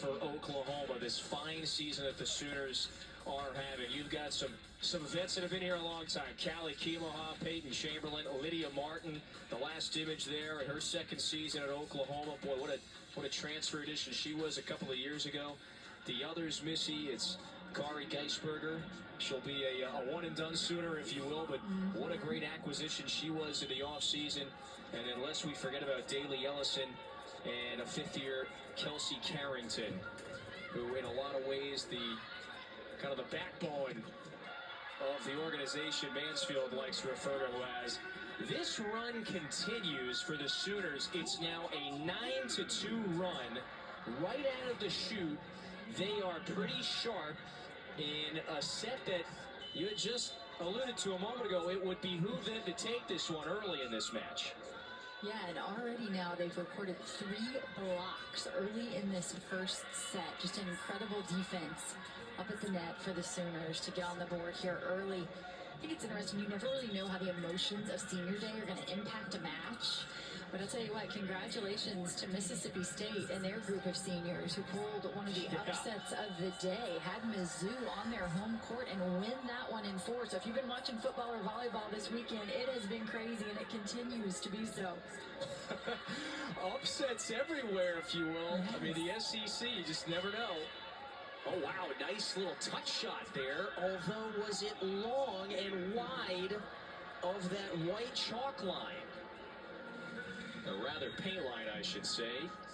for Oklahoma, this fine season that the Sooners are having. You've got some vets that have been here a long time. Callie Kemoha, Peyton Chamberlain, Lydia Martin, the last image there in her second season at Oklahoma. Boy, what a transfer edition she was a couple of years ago. The others, Missy, it's Kari Geisberger. She'll be a one-and-done Sooner, if you will, but what a great acquisition she was in the offseason. And unless we forget about Daly Ellison and a fifth-year Kelsey Carrington, who in a lot of ways the kind of the backbone of the organization Mansfield likes to refer to as. This run continues for the Sooners. It's now a 9-2 run right out of the chute. They are pretty sharp in a set that you had just alluded to a moment ago. It would behoove them to take this one early in this match. Yeah, and already now they've recorded 3 blocks early in this first set. Just an incredible defense up at the net for the Sooners to get on the board here early. I think it's interesting. You never really know how the emotions of senior day are going to impact a match. But I'll tell you what, congratulations to Mississippi State and their group of seniors who pulled one of the upsets of the day, had Mizzou on their home court and win that one in 4. So if you've been watching football or volleyball this weekend, it has been crazy and it continues to be so. Upsets everywhere, if you will. Yes. I mean, the SEC, you just never know. Oh, wow, nice little touch shot there, although was it long and wide of that white chalk line? A rather paint line, I should say.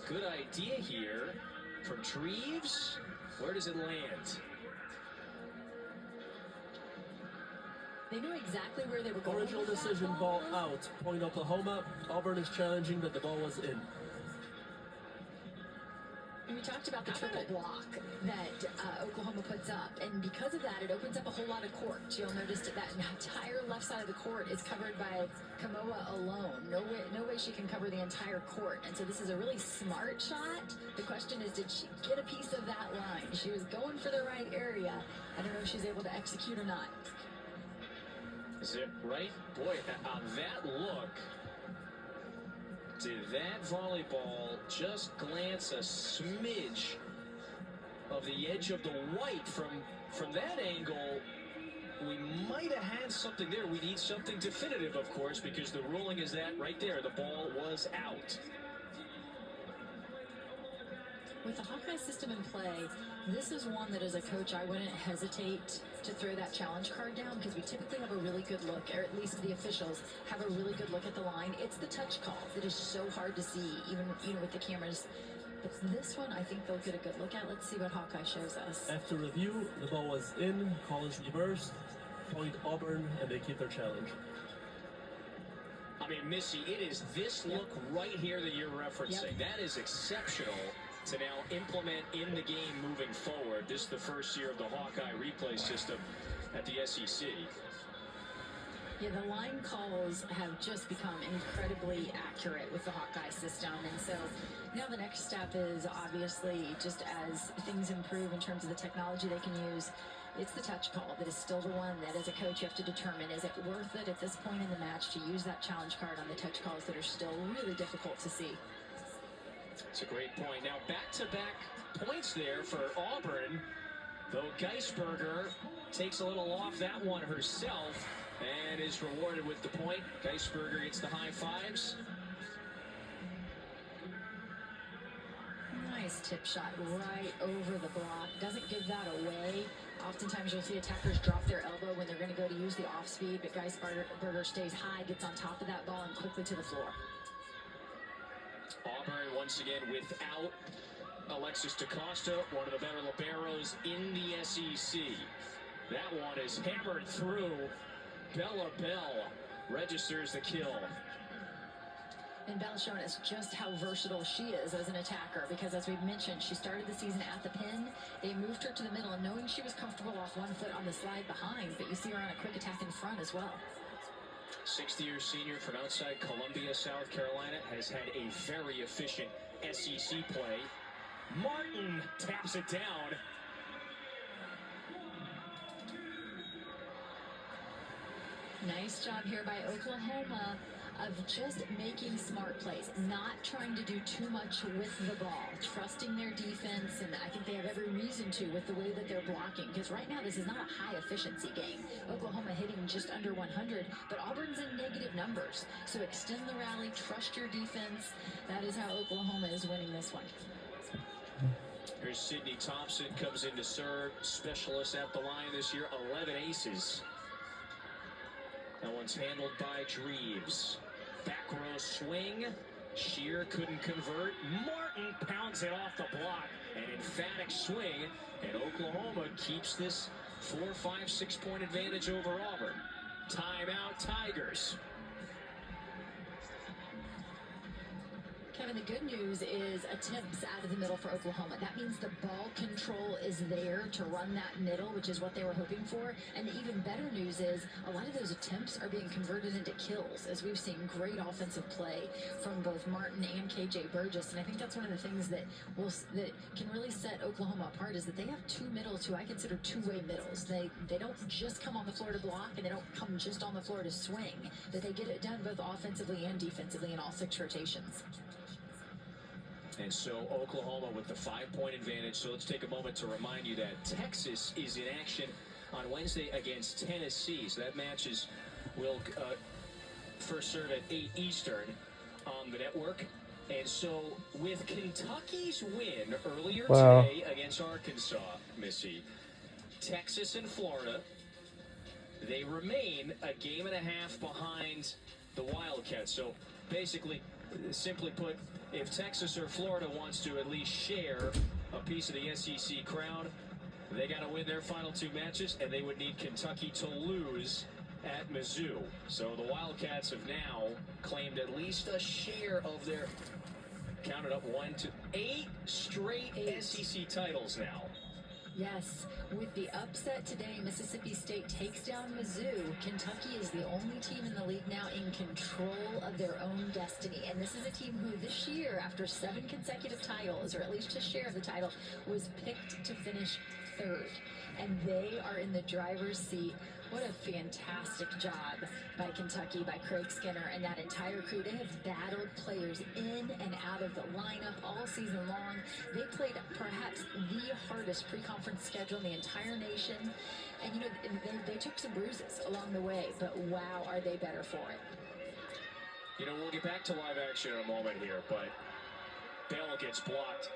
Good idea here from Treves. Where does it land? They knew exactly where they were going. Original decision, ball out. Point Oklahoma. Auburn is challenging that the ball was in. We talked about the triple block that Oklahoma puts up, and because of that, it opens up a whole lot of court. You'll notice that entire left side of the court is covered by Kemoha alone. No way she can cover the entire court, and so this is a really smart shot. The question is, did she get a piece of that line? She was going for the right area. I don't know if she's able to execute or not. Is it right? Boy, on that look, did that volleyball just glance a smidge of the edge of the white? From that angle, we might have had something there. We need something definitive, of course, because the ruling is that right there, the ball was out. With the Hawkeye system in play, this is one that as a coach I wouldn't hesitate to throw that challenge card down, because we typically have a really good look, or at least the officials have a really good look at the line. It's the touch call that is so hard to see, even with the cameras. But this one I think they'll get a good look at. Let's see what Hawkeye shows us. After review, the ball was in, call is reversed, point Auburn, and they keep their challenge. I mean, Missy, it is this look right here that you're referencing. That is exceptional to now implement in the game moving forward. This is the first year of the Hawkeye replay system at the SEC. Yeah, the line calls have just become incredibly accurate with the Hawkeye system. And so now the next step is obviously, just as things improve in terms of the technology they can use, it's the touch call that is still the one that as a coach you have to determine, is it worth it at this point in the match to use that challenge card on the touch calls that are still really difficult to see. It's a great point. Now back-to-back points there for Auburn, though Geisberger takes a little off that one herself and is rewarded with the point. Geisberger gets the high fives. Nice tip shot right over the block. Doesn't give that away. Oftentimes you'll see attackers drop their elbow when they're going to go to use the off speed, but Geisberger stays high, gets on top of that ball, and quickly to the floor. Auburn once again without Alexis DaCosta, one of the better liberos in the SEC. That one is hammered through. Bella Bell registers the kill. And Bell's showing us just how versatile she is as an attacker, because as we've mentioned, she started the season at the pin. They moved her to the middle, and knowing she was comfortable off one foot on the slide behind, but you see her on a quick attack in front as well. 60-year senior from outside Columbia, South Carolina, has had a very efficient SEC play. Martin taps it down. Nice job here by Oklahoma. of just making smart plays, not trying to do too much with the ball, trusting their defense, and I think they have every reason to with the way that they're blocking, because right now this is not a high efficiency game. Oklahoma hitting just under 100, but Auburn's in negative numbers. So extend the rally, trust your defense. That is how Oklahoma is winning this one. Here's Sydney Thompson, comes in to serve, specialist at the line this year, 11 aces. That one's handled by Dreves. Back row swing. Shear couldn't convert. Martin pounds it off the block. An emphatic swing. And Oklahoma keeps this 4, 5, 6 point advantage over Auburn. Timeout, Tigers. Kevin, the good news is attempts out of the middle for Oklahoma. That means the ball control is there to run that middle, which is what they were hoping for. And the even better news is a lot of those attempts are being converted into kills, as we've seen great offensive play from both Martin and KJ Burgess. And I think that's one of the things that can really set Oklahoma apart, is that they have two middles who I consider two-way middles. They don't just come on the floor to block, and they don't come just on the floor to swing, but they get it done both offensively and defensively in all 6 rotations. And so Oklahoma with the 5 point advantage. So let's take a moment to remind you that Texas is in action on Wednesday against Tennessee. So that match will first serve at 8 Eastern on the network. And so with Kentucky's win earlier today against Arkansas, Missy, Texas and Florida, they remain a game and a half behind the Wildcats. So basically, simply put, if Texas or Florida wants to at least share a piece of the SEC crown, they got to win their final 2 matches, and they would need Kentucky to lose at Mizzou. So the Wildcats have now claimed at least a share of their, counted up 1 to 8 straight SEC titles now. Yes, with the upset today, Mississippi State takes down Mizzou. Kentucky is the only team in the league now in control of their own destiny. And this is a team who this year, after 7 consecutive titles, or at least a share of the title, was picked to finish 3rd. And they are in the driver's seat. What a fantastic job by Kentucky, by Craig Skinner and that entire crew. They have battled players in and out of the lineup all season long. They played perhaps the hardest pre-conference schedule in the entire nation. And, you know, they took some bruises along the way, but wow, are they better for it. You know, we'll get back to live action in a moment here, but Bell gets blocked.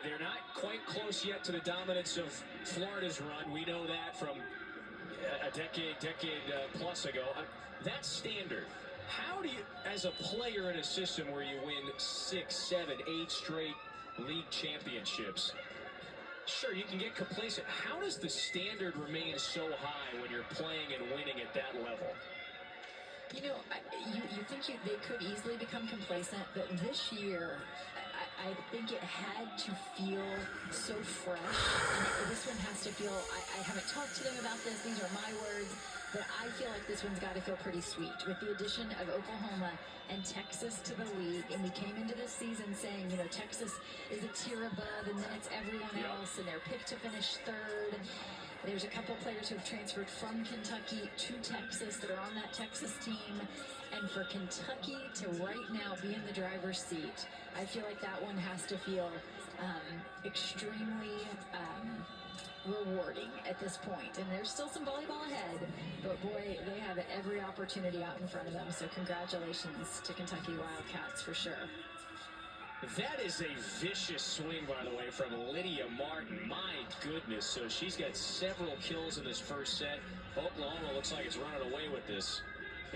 They're not quite close yet to the dominance of Florida's run. We know that from a decade plus ago. That's standard. How do you, as a player in a system where you win 6, 7, 8 straight league championships, sure, you can get complacent. How does the standard remain so high when you're playing and winning at that level? You know, you think they could easily become complacent, but this year, I think it had to feel so fresh. And this one has to feel, I haven't talked to them about this, these are my words, but I feel like this one's got to feel pretty sweet. With the addition of Oklahoma and Texas to the league, and we came into this season saying, you know, Texas is a tier above, and then it's everyone else, and they're picked to finish 3rd. There's a couple players who have transferred from Kentucky to Texas that are on that Texas team. And for Kentucky to right now be in the driver's seat, I feel like that one has to feel extremely rewarding at this point. And there's still some volleyball ahead, but boy, they have every opportunity out in front of them. So congratulations to Kentucky Wildcats for sure. That is a vicious swing, by the way, from Lydia Martin. My goodness. So she's got several kills in this first set. Oklahoma looks like it's running away with this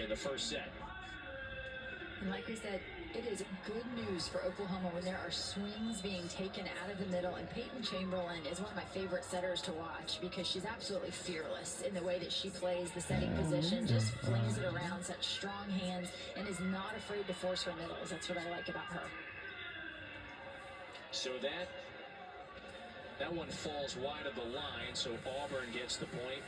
in the first set. And like we said, it is good news for Oklahoma when there are swings being taken out of the middle. And Peyton Chamberlain is one of my favorite setters to watch because she's absolutely fearless in the way that she plays the setting position, just flings it around, such strong hands, and is not afraid to force her middles. That's what I like about her. So that one falls wide of the line, so Auburn gets the point.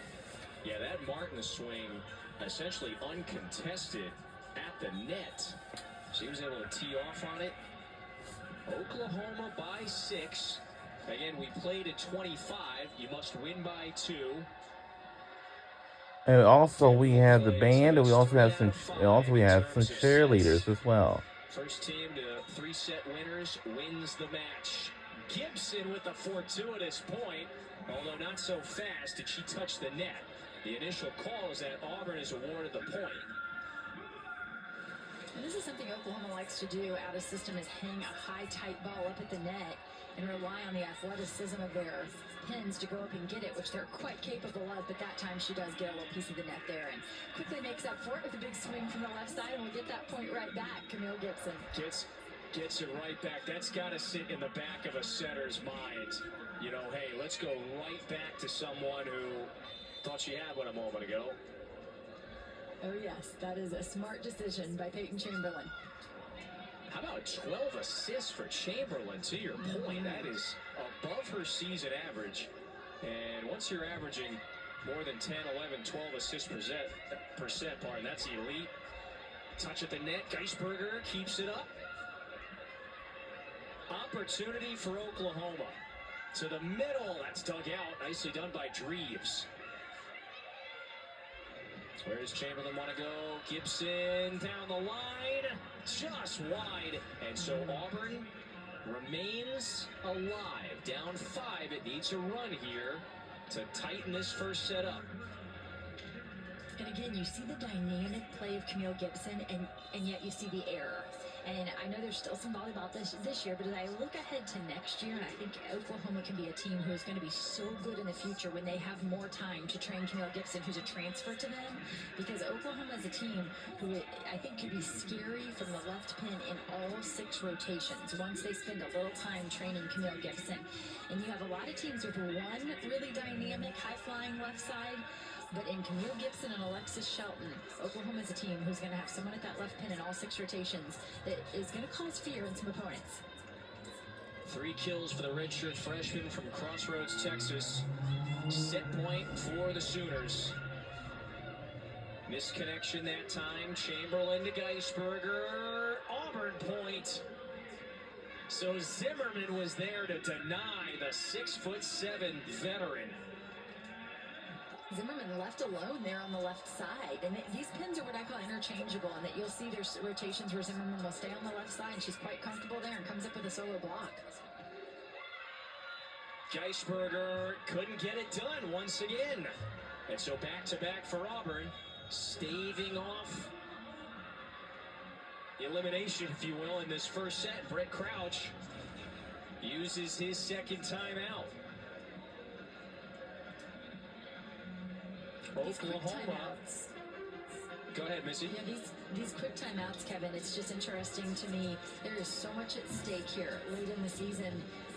Yeah, that Martin swing essentially uncontested at the net. She was able to tee off on it. Oklahoma by 6. Again, we played at 25. You must win by 2. And also we have the band, and we also have some cheerleaders as well. First team to three-set winners wins the match. Gibson with the fortuitous point, although not so fast did she touch the net. The initial call is that Auburn is awarded the point. And this is something Oklahoma likes to do out of system, is hang a high, tight ball up at the net and rely on the athleticism of their pins to go up and get it, which they're quite capable of, but that time she does get a little piece of the net there and quickly makes up for it with a big swing from the left side, and we'll get that point right back. Camille Gibson. Gets it right back. That's got to sit in the back of a setter's mind. You know, hey, let's go right back to someone who thought she had one a moment ago. Oh, yes, that is a smart decision by Peyton Chamberlain. How about 12 assists for Chamberlain, to your point? That is above her season average. And once you're averaging more than 10, 11, 12 assists per set, that's elite. Touch at the net. Geisberger keeps it up. Opportunity for Oklahoma. To the middle. That's dug out. Nicely done by Dreves. Where does Chamberlain want to go? Gibson down the line, just wide. And so Auburn remains alive. Down 5. It needs a run here to tighten this first set up. And again, you see the dynamic play of Camille Gibson, and yet you see the error. And I know there's still some volleyball this year, but as I look ahead to next year, I think Oklahoma can be a team who is going to be so good in the future when they have more time to train Camille Gibson, who's a transfer to them, because Oklahoma is a team who I think could be scary from the left pin in all 6 rotations once they spend a little time training Camille Gibson. And you have a lot of teams with one really dynamic, high-flying left side. But in Camille Gibson and Alexis Shelton, Oklahoma is a team who's going to have someone at that left pin in all 6 rotations that is going to cause fear in some opponents. 3 kills for the redshirt freshman from Crossroads, Texas. Set point for the Sooners. Misconnection that time. Chamberlain to Geisberger. Auburn point. So Zimmerman was there to deny the 6'7" veteran. Zimmerman left alone there on the left side. And these pins are what I call interchangeable, and that you'll see there's rotations where Zimmerman will stay on the left side, and she's quite comfortable there and comes up with a solo block. Geisberger couldn't get it done once again. And so back-to-back for Auburn, staving off elimination, if you will, in this first set. Brett Crouch uses his second timeout. Oklahoma. Go ahead, Missy. Yeah, these quick timeouts, Kevin, it's just interesting to me. There is so much at stake here late in the season.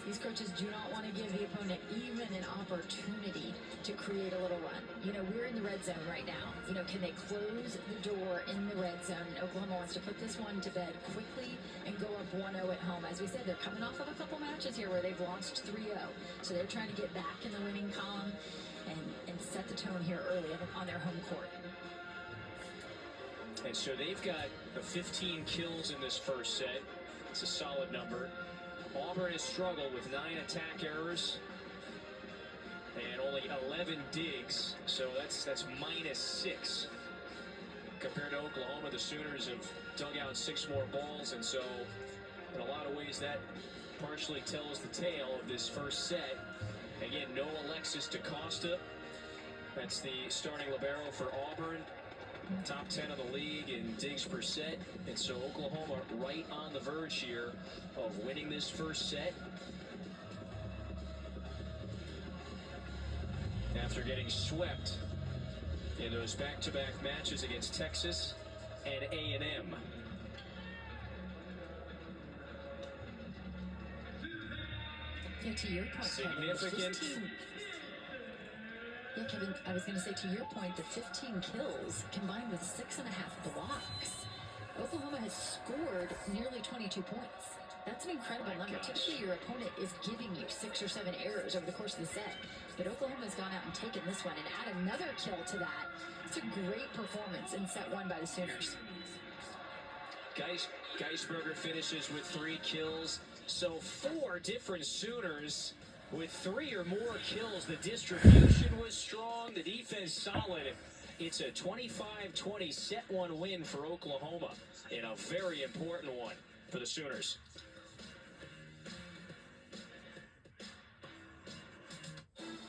These coaches do not want to give the opponent even an opportunity to create a little run. You know, we're in the red zone right now. You know, can they close the door in the red zone? Oklahoma wants to put this one to bed quickly and go up 1-0 at home. As we said, they're coming off of a couple matches here where they've lost 3-0. So they're trying to get back in the winning column and set the tone here early on their home court. And so they've got 15 kills in this first set. It's a solid number. Auburn has struggled with 9 attack errors and only 11 digs, so that's -6 compared to Oklahoma. The Sooners have dug out 6 more balls, and so in a lot of ways that partially tells the tale of this first set. Again, no Alexis DaCosta. That's the starting libero for Auburn. Top 10 of the league in digs per set. And so Oklahoma right on the verge here of winning this first set. After getting swept in those back-to-back matches against Texas and A&M. Yeah, to your point, Significant. Yeah, Kevin, I was going to say, to your point, the 15 kills combined with 6.5 blocks. Oklahoma has scored nearly 22 points. That's an incredible number. Typically, your opponent is giving you 6 or 7 errors over the course of the set. But Oklahoma's gone out and taken this one and add another kill to that. It's a great performance in set 1 by the Sooners. Geisberger finishes with 3 kills. So 4 different Sooners with 3 or more kills. The distribution was strong, the defense solid, It's a 25-20 set one win for Oklahoma, and a very important one for the Sooners.